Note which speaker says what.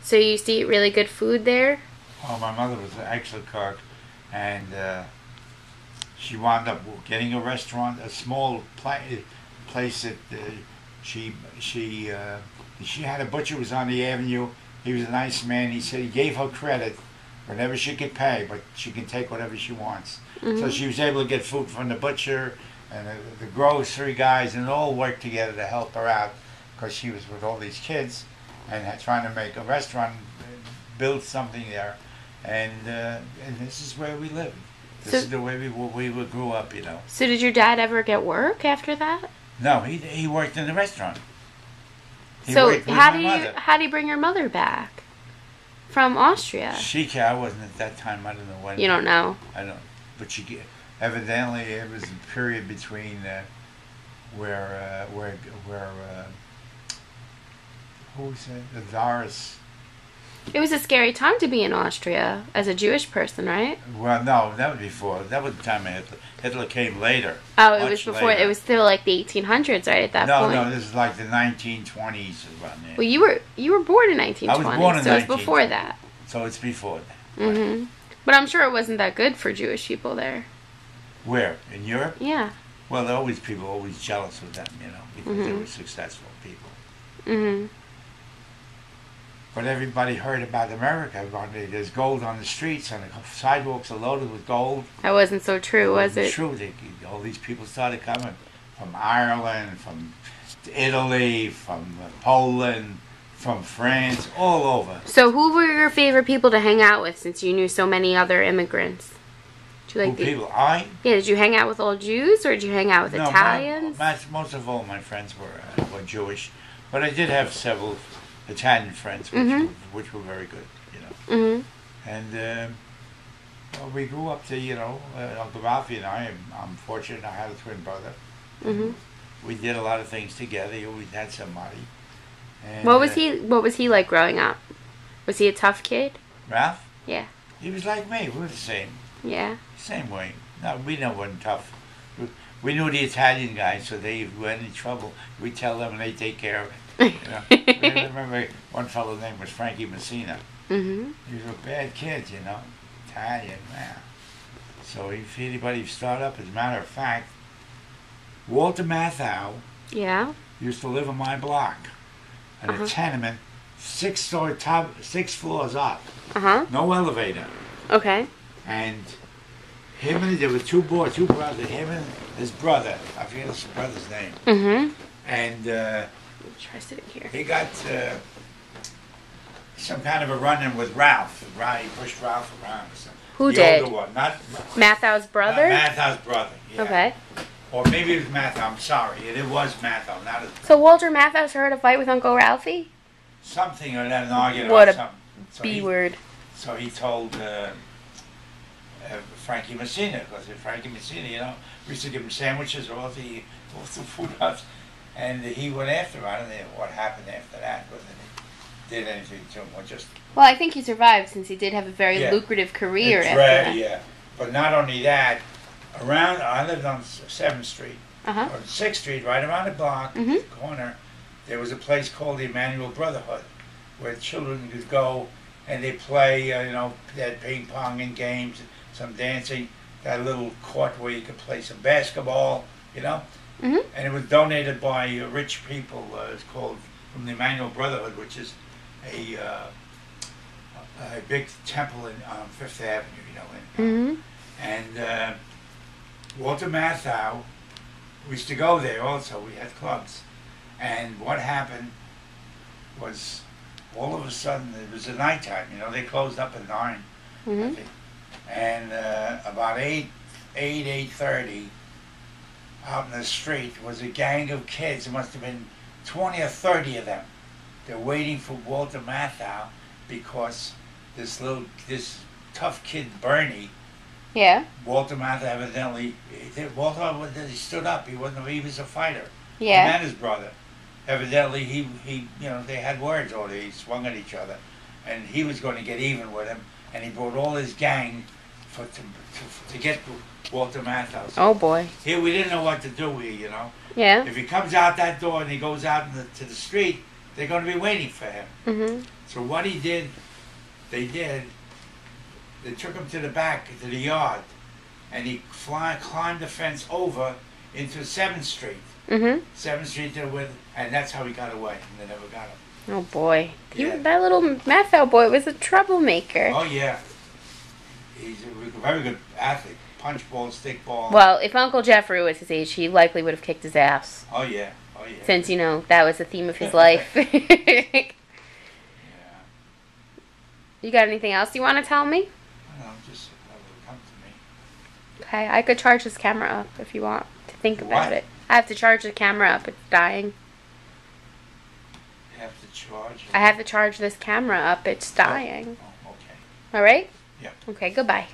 Speaker 1: So you used to eat really good food there?
Speaker 2: Oh, my mother was an excellent cook, and she wound up getting a restaurant, a small place that she had a butcher who was on the avenue. He was a nice man. He said he gave her credit whenever she could pay, but she can take whatever she wants. Mm-hmm. So she was able to get food from the butcher and the grocery guys, and all worked together to help her out because she was with all these kids and trying to make a restaurant, build something there. And this is where we live. This is the way we grew up, you know.
Speaker 1: So did your dad ever get work after that?
Speaker 2: No, he worked in the restaurant.
Speaker 1: So how do you bring your mother back from Austria?
Speaker 2: I wasn't at that time. I don't know when.
Speaker 1: You don't know.
Speaker 2: I don't. But evidently it was a period between where who was it? The Tsars.
Speaker 1: It was a scary time to be in Austria as a Jewish person, right?
Speaker 2: Well, no, that was before. That was the time of Hitler. Hitler came later.
Speaker 1: Oh, it was before. Later. It was still like the 1800s, right? At that point.
Speaker 2: No, this is like the 1920s around there.
Speaker 1: Well, you were born in 1920.
Speaker 2: I was born in
Speaker 1: so it was before that.
Speaker 2: So it's before that.
Speaker 1: Mm-hmm. Right. But I'm sure it wasn't that good for Jewish people there.
Speaker 2: Where? In Europe?
Speaker 1: Yeah.
Speaker 2: Well, people always jealous of them, you know, because they were successful people.
Speaker 1: Mm-hmm.
Speaker 2: But everybody heard about America. There's gold on the streets, and the sidewalks are loaded with gold.
Speaker 1: That wasn't so true, was it?
Speaker 2: True. All these people started coming from Ireland, from Italy, from Poland, from France, all over.
Speaker 1: So who were your favorite people to hang out with, since you knew so many other immigrants?
Speaker 2: Did you like people?
Speaker 1: Yeah, did you hang out with all Jews, or did you hang out with Italians?
Speaker 2: Most of all my friends were Jewish, but I did have several Italian friends, which were very good, you know. Mm-hmm. And well, we grew up to, you know, Uncle Ralphie and I'm fortunate I had a twin brother. Mm-hmm. We did a lot of things together. He always had somebody. And, what
Speaker 1: was he like growing up? Was he a tough kid?
Speaker 2: Ralph?
Speaker 1: Yeah.
Speaker 2: He was like me. We were the same.
Speaker 1: Yeah.
Speaker 2: Same way. No, we never wasn't tough. We knew the Italian guys, so if we had any trouble, we tell them and they take care of it. You know? I remember one fellow's name was Frankie Messina. Mm-hmm. He was a bad kid, you know, Italian, man. So if anybody start up, as a matter of fact, Walter Matthau used to live on my block in a tenement, 6-story top, 6 floors up, no elevator.
Speaker 1: Okay.
Speaker 2: And there were two brothers, him and his brother. I forget his brother's name. Mm-hmm. And
Speaker 1: try sitting here.
Speaker 2: He got some kind of a run-in with Ralph. He pushed Ralph around or something.
Speaker 1: Who did?
Speaker 2: The older one, not
Speaker 1: Mathau's brother?
Speaker 2: Mathau's brother, yeah.
Speaker 1: Okay.
Speaker 2: Or maybe it was Mathau, I'm sorry. It was Mathau, not his brother.
Speaker 1: So Walter Mathau started a fight with Uncle Ralphie?
Speaker 2: Something or that, an argument
Speaker 1: what
Speaker 2: about something.
Speaker 1: So B-word.
Speaker 2: So he told Frankie Messina, because Frankie Messina, you know, we used to give him sandwiches or all the food ups. And he went after him. I don't know what happened after that, whether he did anything to him or just...
Speaker 1: Well, I think he survived, since he did have a very lucrative career after that.
Speaker 2: Yeah, but not only that, I lived on 7th Street, or 6th Street, right around the block, the corner, there was a place called the Emmanuel Brotherhood, where children could go and they play, you know, they had ping pong and games, some dancing, got a little court where you could play some basketball, you know. Mm-hmm. And it was donated by rich people. It's called from the Emmanuel Brotherhood, which is a big temple on 5th Avenue, you know. And Walter Matthau, we used to go there also. We had clubs. And what happened was, all of a sudden, it was a nighttime, you know. They closed up at 9, I think. And about 8:30, out in the street was a gang of kids. There must have been 20 or 30 of them. They're waiting for Walter Matthau because this tough kid Bernie. Yeah. Walter Matthau evidently, he stood up. He was a fighter. Yeah. He and his brother. Evidently he you know, they had words, or they swung at each other, and he was going to get even with him, and he brought all his gang to get Walter Matthau. So
Speaker 1: oh boy.
Speaker 2: Here we didn't know what to do here, you know.
Speaker 1: Yeah.
Speaker 2: If he comes out that door and he goes out to the street, they're going to be waiting for him.
Speaker 1: Mm-hmm.
Speaker 2: So what he did, they took him to the back, to the yard, and he climbed the fence over into 7th Street.
Speaker 1: Mm-hmm.
Speaker 2: 7th Street, and that's how he got away, and they never got him.
Speaker 1: Oh, boy.
Speaker 2: Yeah.
Speaker 1: That little meth out boy was a troublemaker.
Speaker 2: Oh, yeah. He's a very good athlete. Punch ball, stick ball.
Speaker 1: Well, if Uncle Jeffrey was his age, he likely would have kicked his ass.
Speaker 2: Oh, yeah. Oh, yeah.
Speaker 1: Since, you know, that was the theme of his life.
Speaker 2: Yeah.
Speaker 1: You got anything else you want to tell me?
Speaker 2: No, just have it come to me.
Speaker 1: Okay, I could charge this camera up if you want to think about
Speaker 2: What?
Speaker 1: it. I have to charge the camera up. It's dying.
Speaker 2: You have to charge?
Speaker 1: I have to charge this camera up. It's dying.
Speaker 2: Oh, okay.
Speaker 1: All right?
Speaker 2: Yeah.
Speaker 1: Okay, goodbye.